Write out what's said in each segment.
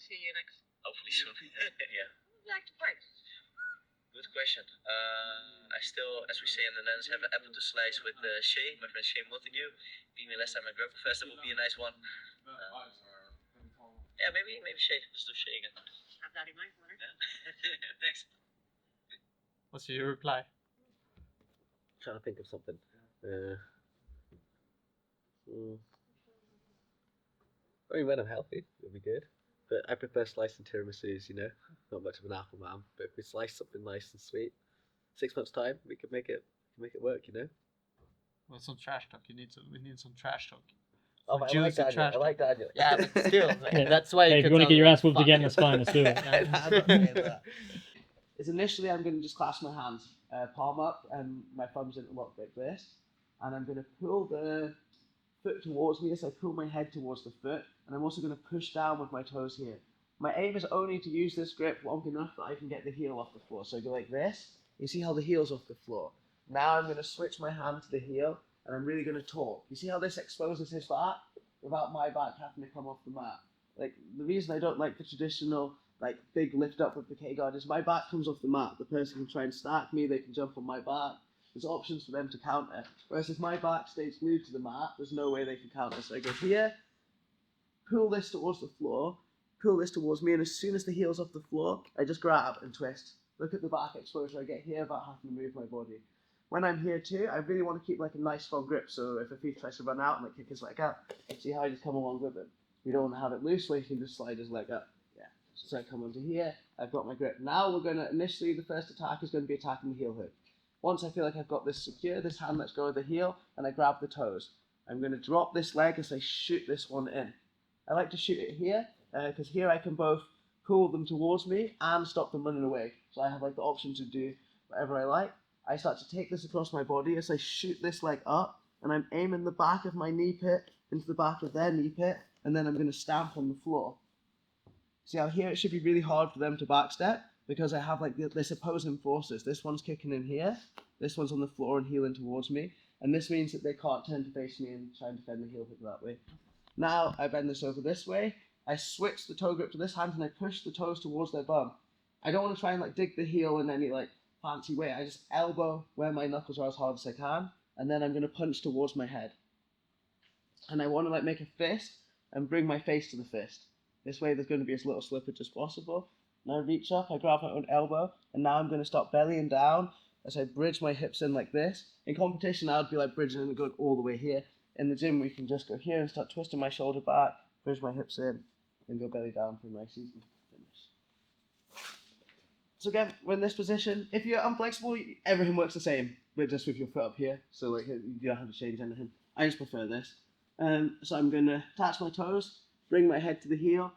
see you next. Hopefully soon. Yeah. Who would you like to fight? Good question. I still, as we say in the Netherlands, have an apple to slice with Shay, my friend Shay Montague. Being the last time at Grapple Fest, that would be a nice one. Yeah, maybe Shay. Let's do Shay again. Have that in mind, Connor. Yeah. Thanks. What's your reply? Trying to think of something. I mean, when I'm healthy, it'll be good. But I prefer slicing tiramisus, you know. Not much of an apple man, but if we slice something nice and sweet, 6 months time, we can make it work, you know. Well, some trash talk. We need some trash talk. Oh, I like Daniel. I like Daniel. Yeah, but still, that's why. Hey, if you want to get your ass whooped again, that's fine. Let's do it. Is initially I'm going to just clasp my hands, palm up, and my thumbs interlock like this, and I'm going to pull the foot towards me as I pull my head towards the foot, and I'm also going to push down with my toes here. My aim is only to use this grip long enough that I can get the heel off the floor. So I go like this. You see how the heel's off the floor. Now I'm going to switch my hand to the heel, and I'm really going to torque. You see how this exposes his back without my back having to come off the mat. Like, the reason I don't like the traditional like big lift up with the K-guard is my back comes off the mat. The person can try and stack me, they can jump on my back. There's options for them to counter. Whereas if my back stays glued to the mat, there's no way they can counter. So I go here, pull this towards the floor, pull this towards me, and as soon as the heel's off the floor, I just grab and twist. Look at the back exposure I get here without having to move my body. When I'm here too, I really want to keep like a nice strong grip, so if a thief tries to run out and like kick his leg out, see how I just come along with him. We don't want to have it loose where you can just slide his leg up. Yeah. So I come onto here, I've got my grip. Now we're gonna, initially the first attack is going to be attacking the heel hook. Once I feel like I've got this secure, this hand lets go of the heel, and I grab the toes. I'm going to drop this leg as I shoot this one in. I like to shoot it here, because here I can both pull them towards me and stop them running away. So I have like the option to do whatever I like. I start to take this across my body as I shoot this leg up, and I'm aiming the back of my knee pit into the back of their knee pit, and then I'm going to stamp on the floor. See how here it should be really hard for them to backstep, because I have like this opposing forces. This one's kicking in here, this one's on the floor and heeling towards me, and this means that they can't turn to face me and try and defend the heel hook that way. Now I bend this over this way, I switch the toe grip to this hand and I push the toes towards their bum. I don't want to try and like dig the heel in any like fancy way. I just elbow where my knuckles are as hard as I can, and then I'm going to punch towards my head. And I want to like make a fist and bring my face to the fist. This way there's going to be as little slippage as possible. Now I reach up, I grab my own elbow, and now I'm going to start bellying down as I bridge my hips in like this. In competition, I would be like bridging and going all the way here. In the gym, we can just go here and start twisting my shoulder back, bridge my hips in, and go belly down for my season finish. So again, we're in this position. If you're unflexible, everything works the same, but just with your foot up here. So like you don't have to change anything. I just prefer this. So I'm going to attach my toes, bring my head to the heel,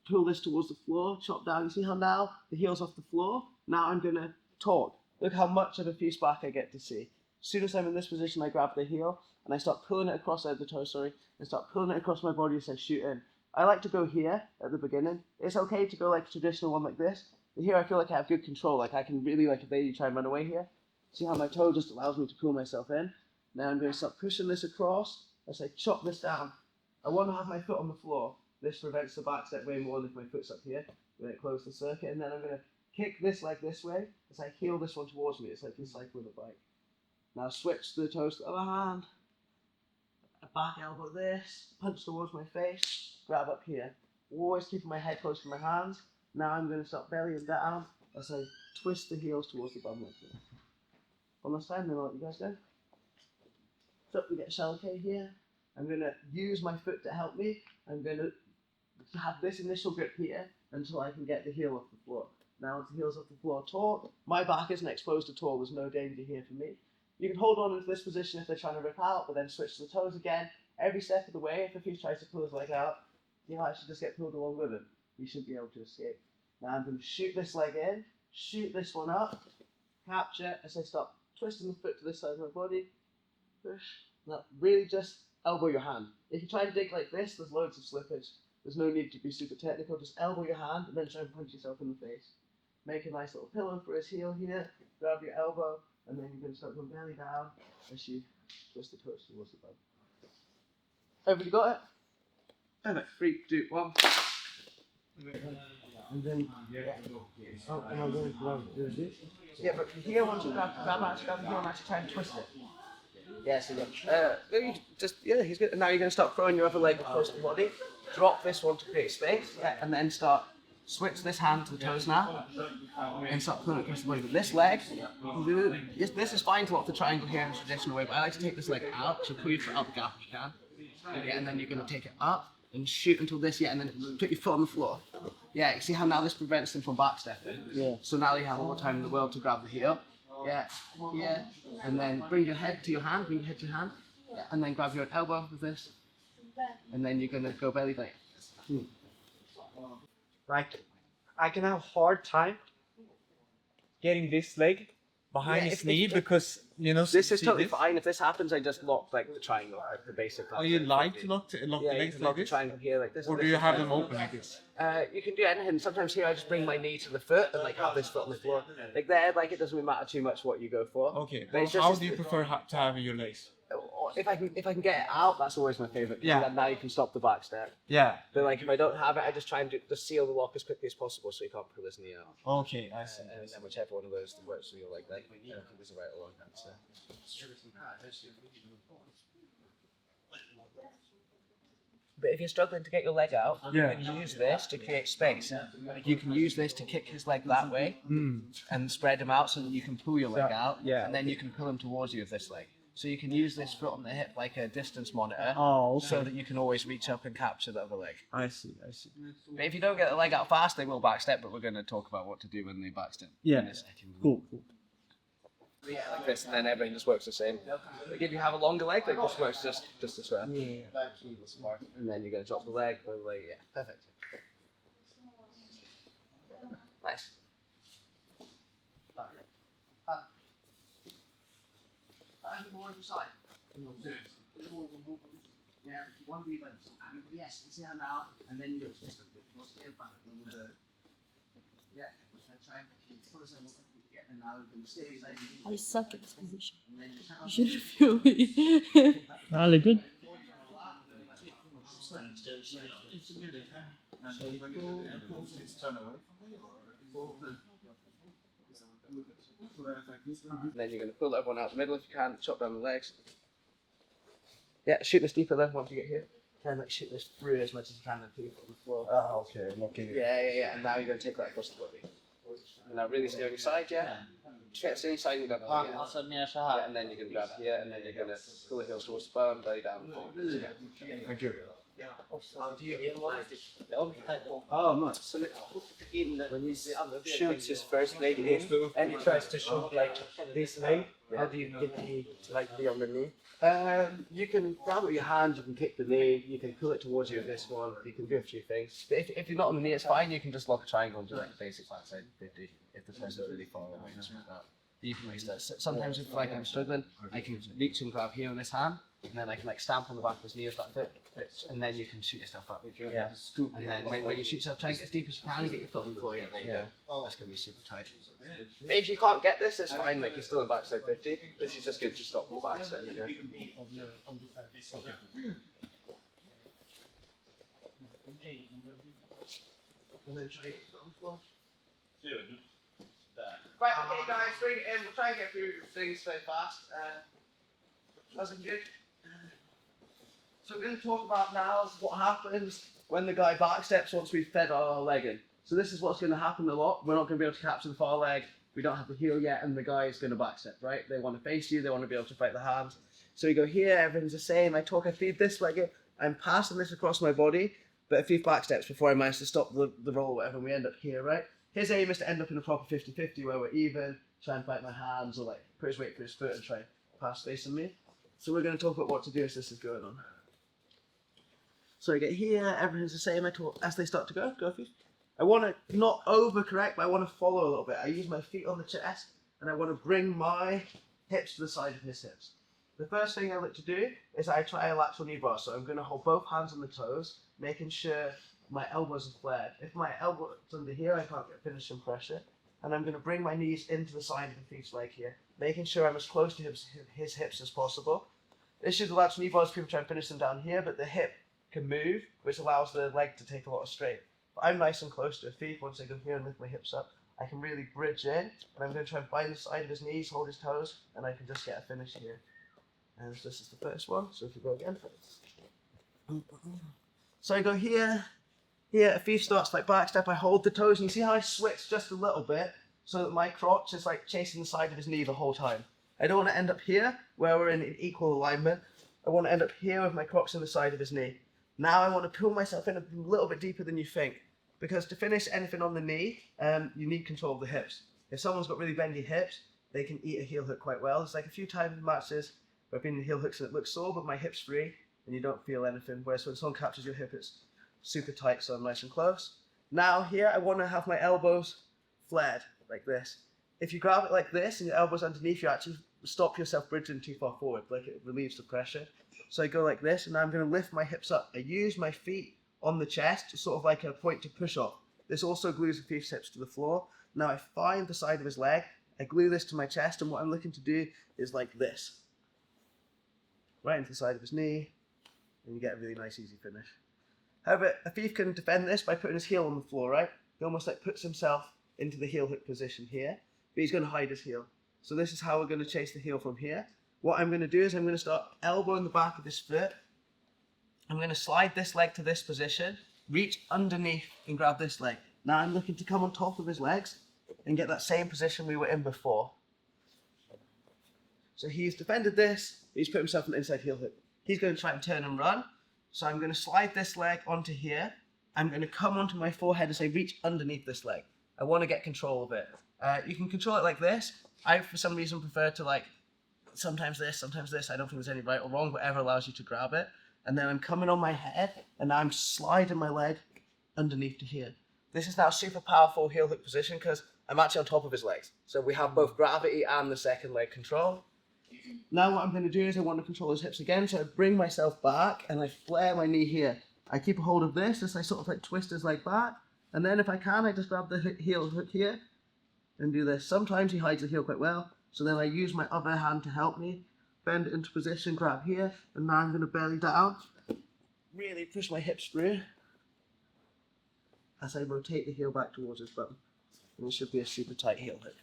pull this towards the floor, chop down. You see how now the heel's off the floor? Now I'm going to torque. Look how much of a piece back I get to see. As soon as I'm in this position, I grab the heel and I start pulling it across the toe, and start pulling it across my body as I shoot in. I like to go here at the beginning. It's okay to go like a traditional one like this, but here I feel like I have good control. Like I can really like evade you try and run away here. See how my toe just allows me to pull myself in? Now I'm going to start pushing this across as I chop this down. I want to have my foot on the floor. This prevents the back step way more than if my foot's up here. I'm going to close the circuit, and then I'm going to kick this leg this way as I heel this one towards me. It's like this cycle with a bike. Now switch the toes to the other hand. A back elbow this, punch towards my face, grab up here. Always keeping my head close to my hands. Now I'm going to start bellying down as I twist the heels towards the bum like this. One last time, then I'll let you guys go. So we get shell K here. I'm going to use my foot to help me. I'm going to have this initial grip here until I can get the heel off the floor. Now once the heel's off the floor, torque. My back isn't exposed at all. There's no danger here for me. You can hold on into this position if they're trying to rip out, but then switch to the toes again. Every step of the way, if a thief tries to pull his leg out, you know, I should just get pulled along with him. You should be able to escape. Now I'm going to shoot this leg in, shoot this one up, capture as I start twisting the foot to this side of my body, push. Now really just elbow your hand. If you try to dig like this, there's loads of slippage. There's no need to be super technical, just elbow your hand and then try and punch yourself in the face. Make a nice little pillow for his heel here, grab your elbow, and then you're going to start going belly down as you twist the toes towards the bum. Everybody got it? Perfect. 3, 2, 1. And then, oh, am I going to do this? Yeah, but here, once you grab the heel and actually try and twist it. Yeah, so he's good. Now you're going to start throwing your other leg across the body. Drop this one to create space, and then switch this hand to the toes now, and start throwing it across the body with this leg. This is fine to lock the triangle here in a traditional way, but I like to take this leg out, so pull your foot out the gap if you can. Yeah, and then you're going to take it up and shoot until this, and then put your foot on the floor. Yeah, you see how now this prevents them from backstepping? Yeah. So now you have all the time in the world to grab the heel. Yeah, and then bring your head to your hand, yeah, and then grab your elbow with this, and then you're going to go belly like this. Like, I can have a hard time getting this leg behind his knee because, you know, this is totally fine. If this happens, I just lock like the triangle, like the basic. Oh, you like to lock the legs like lock the this? triangle here like this. Or do you have them open like this? You can do anything. Sometimes here I just bring my knee to the foot and like have this foot on the floor. Like there, like it doesn't really matter too much what you go for. Okay. But Well, how do you prefer to have your legs? If I can get it out, that's always my favorite. Yeah. Now you can stop the back step. Yeah. But like if I don't have it, I just try and just seal the lock as quickly as possible so you can't pull his knee out. Okay, I see. And then whichever one of those works for you like that. I think there's a right or wrong answer. But if you're struggling to get your leg out, you can use this to create space. You can use this to kick his leg that way and spread him out so that you can pull your leg out. Yeah. And then you can pull him towards you with this leg. So you can use this foot on the hip like a distance monitor, so that you can always reach up and capture the other leg. I see. But if you don't get the leg out fast, they will backstep, but we're going to talk about what to do when they backstep in a second. Cool. But yeah, like this, and then everything just works the same. Like if you have a longer leg, like this works just this way. And then you're going to drop the leg, yeah, perfect. Nice. More on the side. Yeah, one wheel yes, you see how now, and then you go to this one. Yeah, try and put us in. And now we can stay like I suck at this position. You should feel me. Really good. And then you're going to pull everyone out the middle if you can, chop down the legs. Yeah, shoot this deeper then once you get here. Try and like shoot this through as much as you can and put your foot on the floor. Oh, okay. I'm okay. Yeah. And now you're going to take that across the body. And now really stay on your side, yeah? Stay on your side and you're going to yeah, and then you're going to grab here and then you're going to pull the heels towards the bone, belly down. Thank you. Oh, nice. So when he shoots his first leg in and he tries to shoot like this leg, how do you get the like be on the knee? You can grab it with your hand, you can kick the knee, you can pull it towards you with this one, you can do a few things. But if you're not on the knee, it's fine, you can just lock a triangle and do like a basic backside 50 if the person's really far away and something like that. You can mix that. Sometimes if like I'm struggling, I can reach and grab here on this hand, and then I can like stamp on the back of his knee if that fits, and then you can shoot yourself up. Yeah. And then when you shoot yourself, try and get as deep as you can and get your foot on the floor. Yeah, there you go. That's going to be super tight. But if you can't get this, it's fine, like you're still in backside 50. This is just good to stop the backside. You know? And then try to get on the floor. Right, okay guys, bring it in. We'll try and get through things very fast. That's good. So we're going to talk about now what happens when the guy backsteps once we've fed our leg in. So this is what's going to happen a lot. We're not going to be able to capture the far leg. We don't have the heel yet, and the guy is going to backstep, right? They want to face you. They want to be able to fight the hands. So we go here. Everything's the same. I feed this leg in. I'm passing this across my body, but a few backsteps before I manage to stop the roll or whatever, and we end up here, right? His aim is to end up in a proper 50-50 where we're even, try and fight my hands, or like put his weight for his foot and try and pass face on me. So we're going to talk about what to do as this is going on. So I get here, everything's the same. As they start to go a few. I want to not overcorrect, but I want to follow a little bit. I use my feet on the chest, and I want to bring my hips to the side of his hips. The first thing I like to do is I try a lateral knee bar. So I'm going to hold both hands on the toes, making sure my elbows are flared. If my elbow's under here, I can't get finishing pressure. And I'm going to bring my knees into the side of the thief's leg here, making sure I'm as close to his hips as possible. The issue with the lateral knee bars, people try and finish them down here, but the hip can move, which allows the leg to take a lot of strain. I'm nice and close to his feet, once I go here and lift my hips up, I can really bridge in, and I'm going to try and bind the side of his knees, hold his toes, and I can just get a finish here. And this is the first one, so if you go again. So I go here, here, if he starts like back step, I hold the toes, and you see how I switch just a little bit, so that my crotch is like chasing the side of his knee the whole time. I don't want to end up here, where we're in equal alignment. I want to end up here with my crotch on the side of his knee. Now I want to pull myself in a little bit deeper than you think. Because to finish anything on the knee, you need control of the hips. If someone's got really bendy hips, they can eat a heel hook quite well. There's like a few times in matches where I've been in heel hooks and it looks sore, but my hip's free, and you don't feel anything. Whereas when someone captures your hip, it's super tight, so I'm nice and close. Now here, I want to have my elbows flared, like this. If you grab it like this and your elbow's underneath, you actually stop yourself bridging too far forward, like it relieves the pressure. So I go like this, and now I'm going to lift my hips up. I use my feet on the chest, sort of like a point to push off. This also glues the thief's hips to the floor. Now I find the side of his leg, I glue this to my chest, and what I'm looking to do is like this. Right into the side of his knee, and you get a really nice easy finish. However, a thief can defend this by putting his heel on the floor, right? He almost like puts himself into the heel hook position here, but he's going to hide his heel. So this is how we're going to chase the heel from here. What I'm going to do is I'm going to start elbowing the back of his foot. I'm going to slide this leg to this position, reach underneath and grab this leg. Now I'm looking to come on top of his legs and get that same position we were in before. So he's defended this, he's put himself in the inside heel hook. He's going to try and turn and run. So I'm going to slide this leg onto here. I'm going to come onto my forehead as I reach underneath this leg. I want to get control of it. You can control it like this. I, for some reason, prefer to like sometimes this, sometimes this. I don't think there's any right or wrong, whatever allows you to grab it. And then I'm coming on my head, and now I'm sliding my leg underneath to here. This is now a super powerful heel hook position because I'm actually on top of his legs. So we have both gravity and the second leg control. Now what I'm going to do is I want to control his hips again, so I bring myself back and I flare my knee here. I keep a hold of this as I sort of like twist his leg back, and then if I can, I just grab the heel hook here and do this. Sometimes he hides the heel quite well, so then I use my other hand to help me. Bend it into position, grab here, and now I'm going to belly down. Really push my hips through as I rotate the heel back towards his bum. And it should be a super tight heel hook.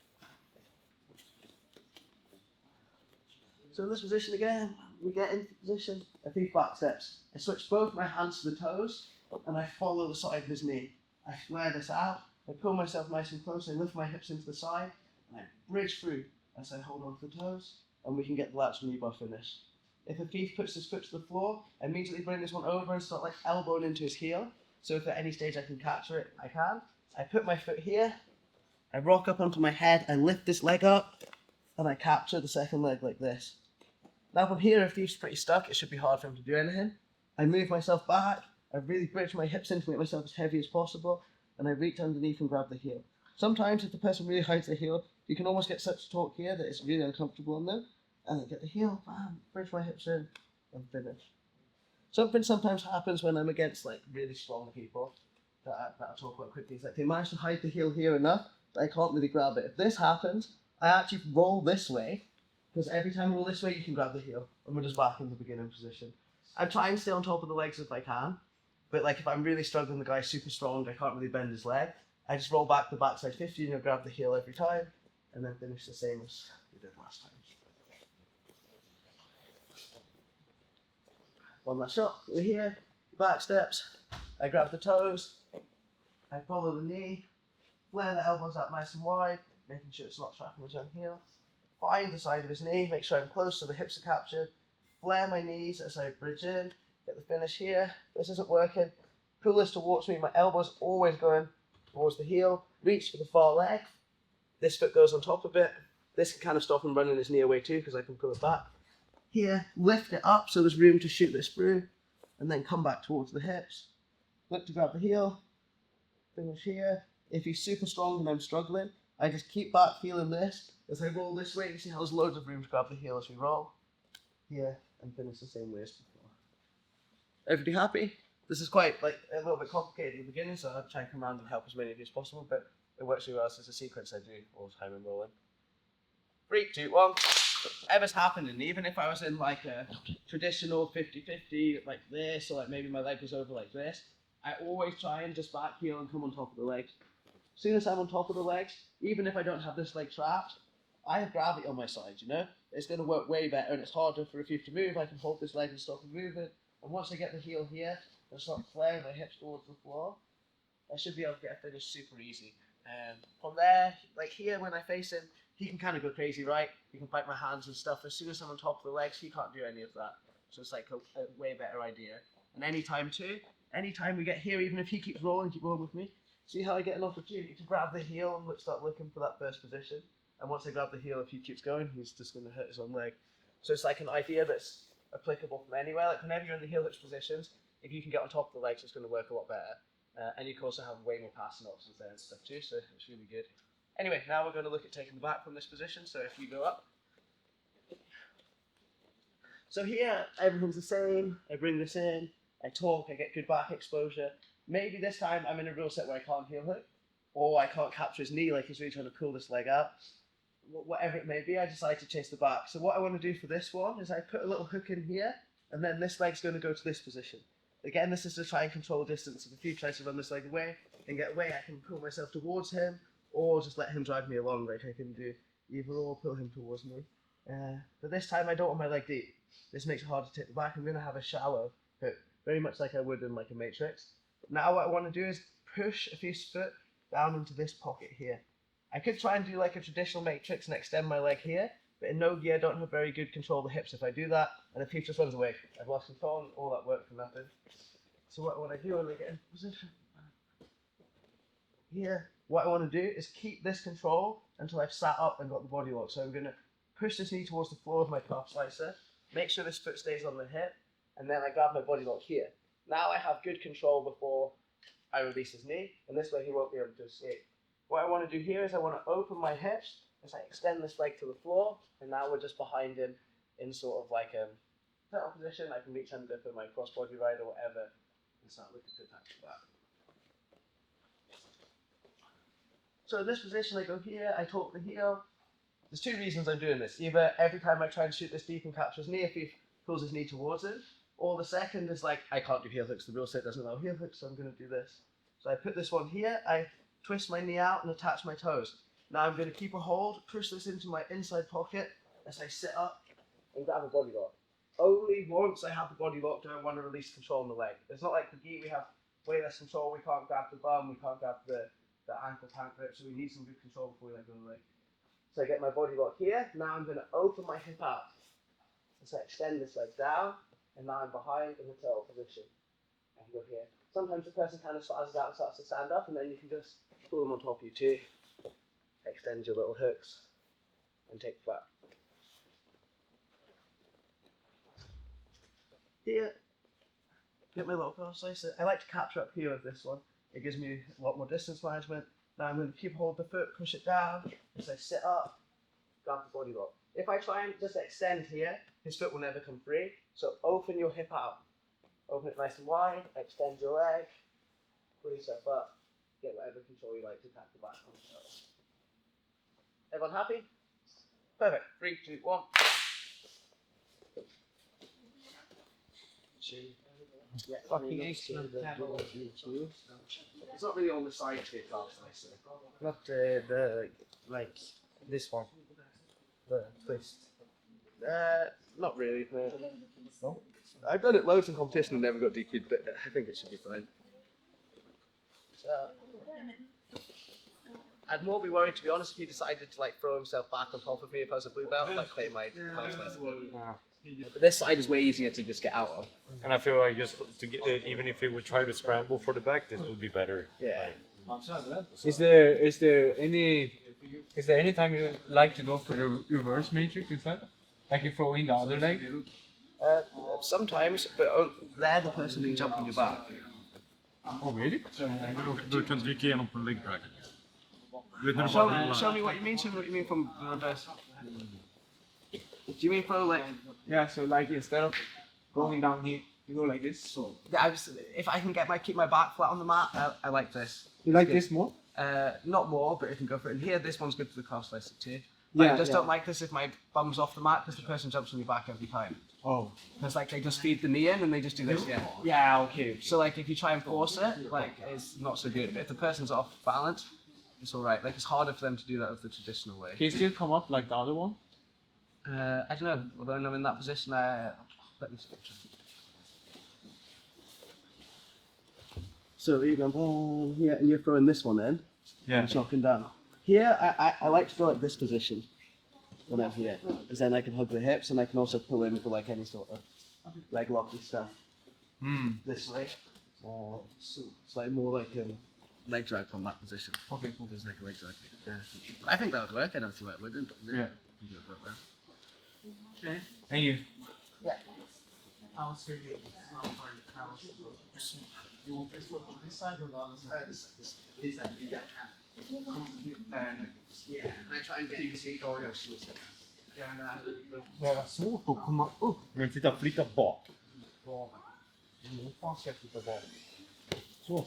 So in this position again, we get into position, a few back steps. I switch both my hands to the toes, and I follow the side of his knee. I flare this out, I pull myself nice and close, I lift my hips into the side, and I bridge through as I hold on to the toes, and we can get the lateral knee bar finish. If a thief puts his foot to the floor, I immediately bring this one over and start like elbowing into his heel. So if at any stage I can capture it, I can. I put my foot here, I rock up onto my head, I lift this leg up, and I capture the second leg like this. Now from here, if thief's pretty stuck, it should be hard for him to do anything. I move myself back, I really bridge my hips in to make myself as heavy as possible, and I reach underneath and grab the heel. Sometimes if the person really hides the heel, you can almost get such torque here that it's really uncomfortable on them. And I get the heel, bam, bridge my hips in, and finish. Something sometimes happens when I'm against like really strong people that I'll talk about quickly. It's like they manage to hide the heel here enough that I can't really grab it. If this happens, I actually roll this way, because every time I roll this way, you can grab the heel, and we're just back in the beginning position. I try and stay on top of the legs if I can, but like if I'm really struggling, the guy's super strong, I can't really bend his leg, I just roll back the backside 50 and grab the heel every time, and then finish the same as we did last time. One last shot, we're here, back steps, I grab the toes, I follow the knee, flare the elbows out nice and wide, making sure it's not trapping his own heel, find the side of his knee, make sure I'm close so the hips are captured, flare my knees as I bridge in, get the finish here, this isn't working, pull this towards me, my elbow's always going towards the heel, reach for the far leg, this foot goes on top of it, this can kind of stop him running his knee away too because I can pull it back. Here, lift it up so there's room to shoot this through, and then come back towards the hips. Look to grab the heel, finish here. If he's super strong and I'm struggling, I just keep back feeling this. As I roll this way, you see how there's loads of room to grab the heel as we roll. Here, and finish the same way as before. Everybody happy? This is quite like a little bit complicated at the beginning, so I'll try and come around and help as many of you as possible, but it works really well, so it's a sequence I do all the time I'm rolling. 3, 2, 1. Whatever's happening, even if I was in like a traditional 50-50 like this, or like maybe my leg was over like this, I always try and just back heel and come on top of the legs. As soon as I'm on top of the legs, even if I don't have this leg trapped, I have gravity on my side, you know? It's going to work way better and it's harder for a few to move. I can hold this leg and stop it moving. And once I get the heel here and start flaring my hips towards the floor, I should be able to get a finish super easy. From there, like here when I face him, he can kind of go crazy, right? He can bite my hands and stuff. As soon as I'm on top of the legs, he can't do any of that. So it's like a way better idea. And anytime we get here, even if he keep rolling with me, see how I get an opportunity to grab the heel and start looking for that first position. And once I grab the heel, if he keeps going, he's just going to hurt his own leg. So it's like an idea that's applicable from anywhere. Like whenever you're in the heel hook positions, if you can get on top of the legs, it's going to work a lot better. And you can also have way more passing options there and stuff too, so it's really good. Anyway, now we're going to look at taking the back from this position. So if you go up. So here, everything's the same. I bring this in, I talk, I get good back exposure. Maybe this time I'm in a real set where I can't heel hook, or I can't capture his knee like he's really trying to pull this leg out. Whatever it may be, I decide to chase the back. So what I want to do for this one is I put a little hook in here, and then this leg's going to go to this position. Again, this is to try and control distance. If he tries to run this leg away and get away, I can pull myself towards him, or just let him drive me along like I can do. Either or, pull him towards me. But this time I don't want my leg deep. This makes it hard to take the back. I'm going to have a shallow hook, very much like I would in like a matrix. Now what I want to do is push his foot down into this pocket here. I could try and do like a traditional matrix and extend my leg here, but in no gi I don't have very good control of the hips if I do that, and if he just runs away, I've lost control and all that work for nothing. So what I do when I get in position here, what I want to do is keep this control until I've sat up and got the body lock. So I'm going to push this knee towards the floor with my calf slicer, make sure this foot stays on the hip, and then I grab my body lock here. Now I have good control before I release his knee, and this way he won't be able to escape. What I want to do here is I want to open my hips as I extend this leg to the floor, and now we're just behind him in sort of like a fetal position. I can reach under for my cross body ride or whatever and start looking to attack the back. So in this position I go here, I talk the heel. There's two reasons I'm doing this. Either every time I try and shoot this deep and capture his knee, if he pulls his knee towards him, or the second is like, I can't do heel hooks, the rule set doesn't allow heel hooks, so I'm going to do this. So I put this one here, I twist my knee out and attach my toes. Now I'm going to keep a hold, push this into my inside pocket as I sit up and grab a body lock. Only once I have the body lock do I want to release control on the leg. It's not like the gi, we have way less control, we can't grab the bum, we can't grab the ankle tank grip, so we need some good control before we let go of the leg. So I get my body lock here, now I'm going to open my hip out. So I extend this leg down, and now I'm behind in the tail position. I can go here. Sometimes the person kind of spazzes out and starts to stand up, and then you can just pull them on top of you too. Extend your little hooks and take the back. Here, get my little cross slicer. I like to capture up here with this one. It gives me a lot more distance management. Now I'm going to keep hold of the foot, push it down as I sit up, grab the body lock. If I try and just extend here, his foot will never come free. So open your hip out. Open it nice and wide, extend your leg, pull yourself up, get whatever control you like to tap the back on the toe. Everyone happy? Perfect. 3, 2, 1. Yeah, Fucking excellent. it's not really on the side here, calf slicer. Not the like this one. The twist. Not really. No? I've done it loads in competition and never got DQ'd, but I think it should be fine. So, I'd more be worried, to be honest, if he decided to like throw himself back on top of me if I was a blue belt, like play my calf slicer. But this side is way easier to just get out of. And I feel like just to get even if he would try to scramble for the back, this would be better. Yeah. Is there any time you like to go for the reverse matrix instead? Like you throw in the other leg? Sometimes, but they're the person who jump on your back. Oh really? Du kan trycka igenom på leg drag. Show me what you mean. Show me what you mean from the reverse. Do you mean throw like? Yeah, so like instead of going down here, you go like this. So Yeah, if I can keep my back flat on the mat, I like this. you like this more? Not more, but if you go for it. And here, this one's good for the calf slicer too. Like, I just don't like this if my bum's off the mat because the person jumps on your back every time. Oh. Because like they just feed the knee in and they just do this, yeah. Yeah, okay. So like if you try and force it, like it's not so good. But if the person's off balance, it's alright. Like it's harder for them to do that with the traditional way. Can you still come up like the other one? I don't know. Although I'm in that position, let me see. So you go here and you're throwing this one in. Yeah. And chopping down. Here, I like to go like this position when I'm here, because then I can hug the hips and I can also pull in for like any sort of leg locky stuff. This way. So it's like more like leg drag from that position. Okay, cool. There's like a leg drag. Yeah. I think that would work. I don't see why it wouldn't. Yeah. Okay. Thank you. Yeah. I'll see you. You want this one on this side or the other side? This side. Yeah. Yeah. I try and get you to see all your shoes. Det är svårt att komma upp. Men titta, flytta bak. Hur fan ska jag flytta bak? Så.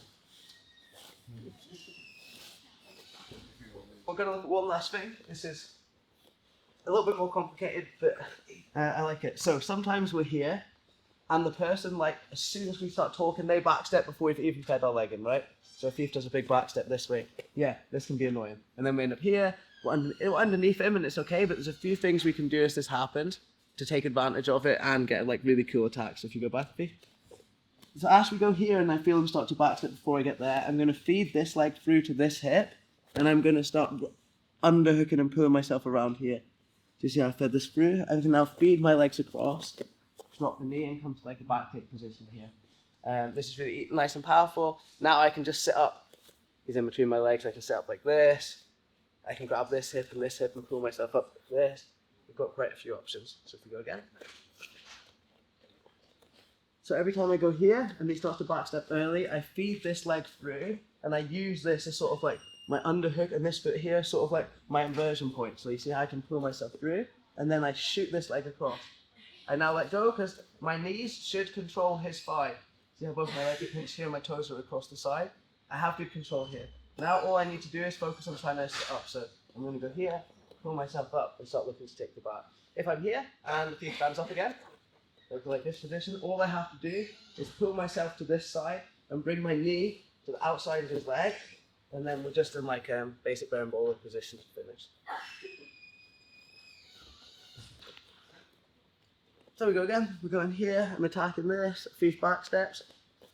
We're going to look at one last thing. This is a little bit more complicated, but I like it. So sometimes we're here, and the person, like, as soon as we start talking, they backstep before we've even fed our leg in, right? So if Thief does a big backstep this way, yeah, this can be annoying. And then we end up here, we're underneath him, and it's okay, but there's a few things we can do as this happens to take advantage of it and get, like, really cool attacks. So if you go back, Thief. So as we go here and I feel him start to backstep before I get there, I'm going to feed this leg through to this hip, and I'm going to start underhooking and pulling myself around here. Do you see how I fed this through? I can now feed my legs across, drop the knee and come to like a back take position here. This is really nice and powerful. Now I can just sit up. He's in between my legs. I can sit up like this. I can grab this hip and pull myself up like this. We've got quite a few options. So if we go again. So every time I go here and he starts to backstep early, I feed this leg through and I use this as sort of like my underhook and this foot here, sort of like my inversion point. So you see how I can pull myself through and then I shoot this leg across. I now let go because my knees should control his thigh. See how both my legs are pinched here and my toes are across the side? I have good control here. Now all I need to do is focus on trying to sit up. So I'm going to go here, pull myself up and start looking to take the back. If I'm here and the feet stands up again, like this position, all I have to do is pull myself to this side and bring my knee to the outside of his leg, and then we're just in like basic bear and bowler position to finish. So we go again, we're going here, I'm attacking this, a few back steps.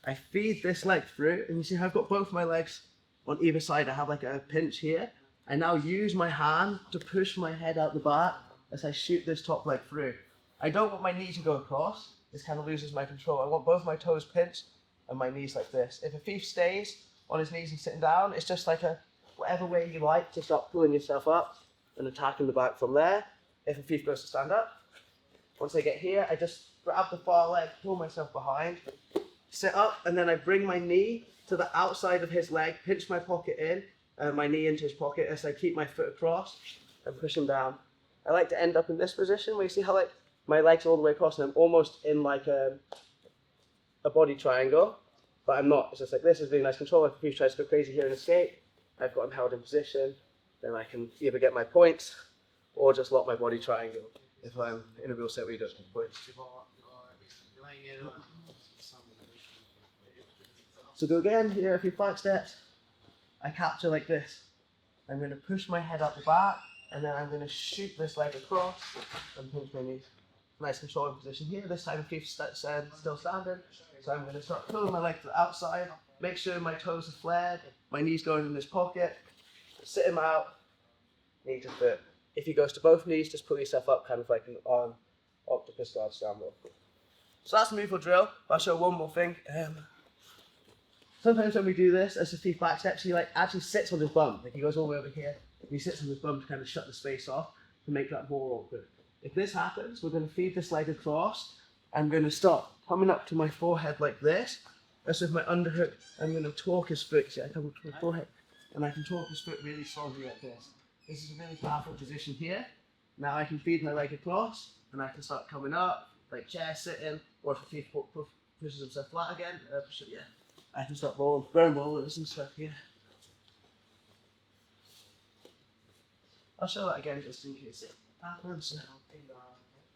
I feed this leg through, and you see how I've got both my legs on either side. I have like a pinch here. I now use my hand to push my head out the back as I shoot this top leg through. I don't want my knee to go across, this kind of loses my control. I want both my toes pinched and my knees like this. If a thief stays on his knees and sitting down, it's just like a whatever way you like to start pulling yourself up and attacking the back from there. If a thief goes to stand up, once I get here, I just grab the far leg, pull myself behind, sit up, and then I bring my knee to the outside of his leg, pinch my pocket in, and my knee into his pocket as I keep my foot across and push him down. I like to end up in this position where you see how like my legs all the way across and I'm almost in like a body triangle, but I'm not. It's just like this is really nice control. If he tries to go crazy here and escape, I've got him held in position. Then I can either get my points or just lock my body triangle if I'm in a real set where you don't get points. So go again, here a few back steps. I capture like this. I'm going to push my head up the back and then I'm going to shoot this leg across and pinch my knees. Nice controlling position here. This time if he's still standing. So I'm going to start pulling my leg to the outside. Make sure my toes are flared. My knees going in his pocket. Sit him out. Knee to foot. If he goes to both knees, just pull yourself up kind of like an arm octopus guard scramble. So that's the move or drill. I'll show one more thing. Sometimes when we do this, as a thief back steps, he like actually sits on his bum. Like he goes all the way over here. And he sits on his bum to kind of shut the space off to make that more awkward. If this happens, we're going to feed this leg across. I'm going to start coming up to my forehead like this. As with my underhook, I'm going to torque his foot. See, I come up to my forehead and I can torque his foot really strongly like this. This is a really powerful position here. Now I can feed my leg across and I can start coming up, like chair sitting, or if a thief pushes himself flat again, I can start rolling, burn rollers and stuff here. I'll show that again just in case it happens.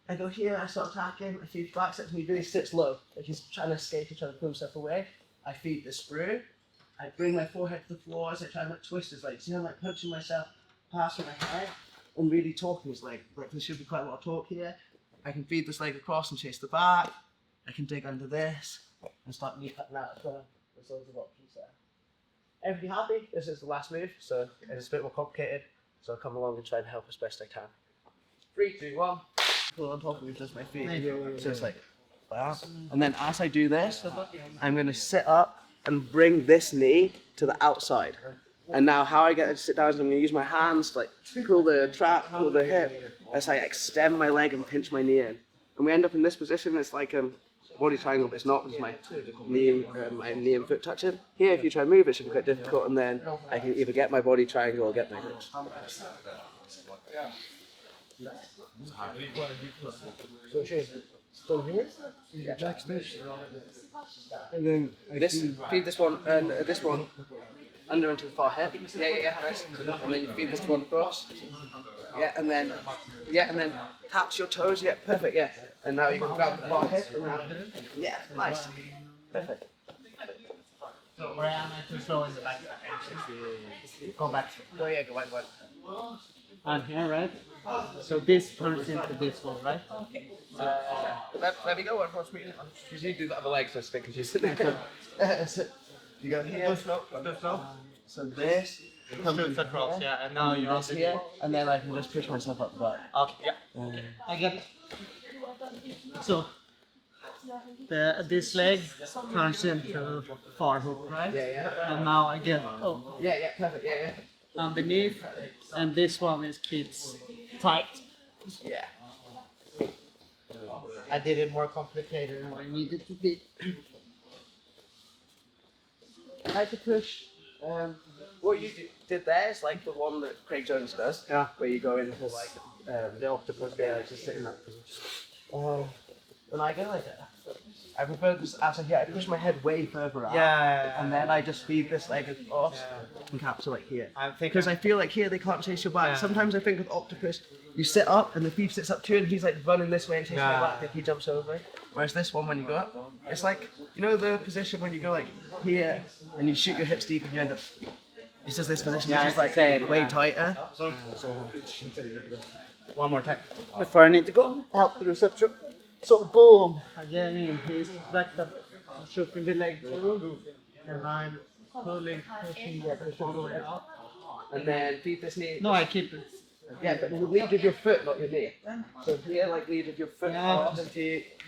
I go here, I start attacking, I feed back steps, and he really sits low. Like he's trying to escape, he's trying to pull himself away. I feed the sprue. I bring my forehead to the floor as I try and like twist his leg. See, I'm like punching myself past my head and really talking his leg. Like there should be quite a lot of talk here. I can feed this leg across and chase the back. I can dig under this and start knee cutting out as well. There's loads of options there. Everybody happy? This is the last move, so it's a bit more complicated. So I'll come along and try and help as best I can. 3, 2, 1. Pull on top of me, just my feet. So it's like that. And then as I do this, I'm going to sit up and bring this knee to the outside. And now how I get it to sit down is I'm going to use my hands to like pull the trap, pull the hip, as I extend my leg and pinch my knee in. And we end up in this position, it's like body triangle, but it's not because my knee and foot touching. Here, if you try and move, it should be quite difficult, and then I can either get my body triangle or get my hips. So Shay, still here? Yeah. Backstage. And then feed this one and this one under into the far hip. Yeah, nice. And then you feed this one across. Yeah, and then touch your toes. Yeah, perfect. Yeah. And now you can grab the far hip. Yeah, nice. Perfect. So where am I too slow in the back? Go back. Go back. I'm here, right? So this turns into this one, right? Let me go one more speed. You need to do the other leg so stick because you're sitting there. So you go here. Go slow. So this Shoots across, yeah, and now you're on the here, and then I can just push myself up the butt. Okay, yeah. I get it. So this leg turns into far hook, right? Yeah. And now I get Yeah, perfect. Yeah. underneath, and this one is keeps tight. Yeah. I did it more complicated than what I needed to be. I had to push. What you did there is like the one that Craig Jones does. Yeah. Where you go into like the octopus, just sit in that position. When I go like that, I prefer this after here. I push my head way further out. Yeah. And then I just feed this leg across and encapsulate here. I think Because I feel like here they can't chase your back. Yeah. Sometimes I think with octopus, you sit up and the thief sits up too, and he's like running this way and chasing your back if he jumps over. Whereas this one, when you go up, it's like, you know the position when you go like here and you shoot your hips deep and you end up. It's just this position, which is like way tighter. one more time. Before I need to go, help the reception. So boom, again he's back up, shooting the leg through, and I'm pushing all the way out. And then feed this knee. No, I keep it. Yeah, but lead with your foot, not your knee. So here, like lead with your foot, Yeah.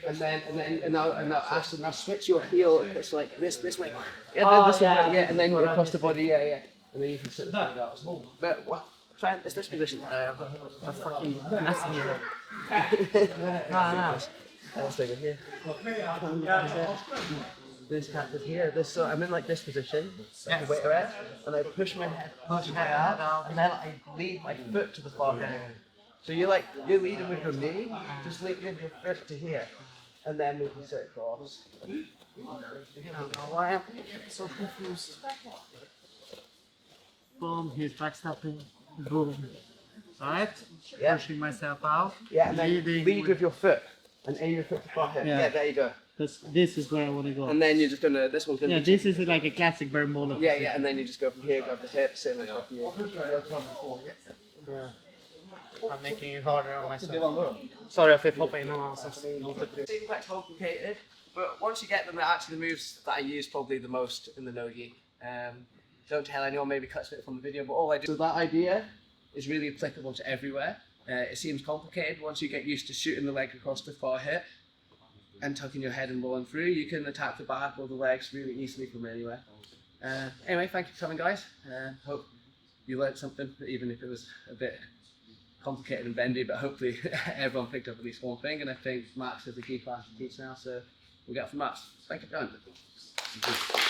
and now Ashton, now switch your heel. It's like this way. Yeah, Oh, this way. yeah. Yeah, and then you're across the body. Yeah. And then you can sit the side out. But what? Try it's this position. I'm fucking messing here. No. Let's take it here. This cat is here. So I'm in like this position, like a weight around, and I push my head out, and then I lead my foot to the far end. So you're leading with your knee, just lead with your foot to here, and then we can sit across. I don't know why I'm so confused. Boom, he's backstepping. Boom. Alright? Yeah. Pushing myself out. Yeah, and then Leading lead with your foot, and aim your foot to far head. Yeah. Yeah, there you go. This is where I want to go. And then you're just gonna, this one's gonna Yeah, be this is like a classic Bermuda. Yeah, and then you just go from here, grab the hips, and then go from here. Yeah. I'm making it harder on myself. Sorry if I pop in and Seems quite complicated, but once you get them, they're actually the moves that I use probably the most in the no-gi. Don't tell anyone, maybe cut a bit from the video, but all I do. So that idea is really applicable to everywhere. It seems complicated once you get used to shooting the leg across the far hip and tucking your head and rolling through. You can attack the back or the legs really easily from anywhere. Anyway, thank you for coming, guys. Hope you learned something, even if it was a bit complicated and bendy, but hopefully everyone picked up at least one thing, and I think Max is the key class to teach now, so we'll get from Max. Thank you for joining.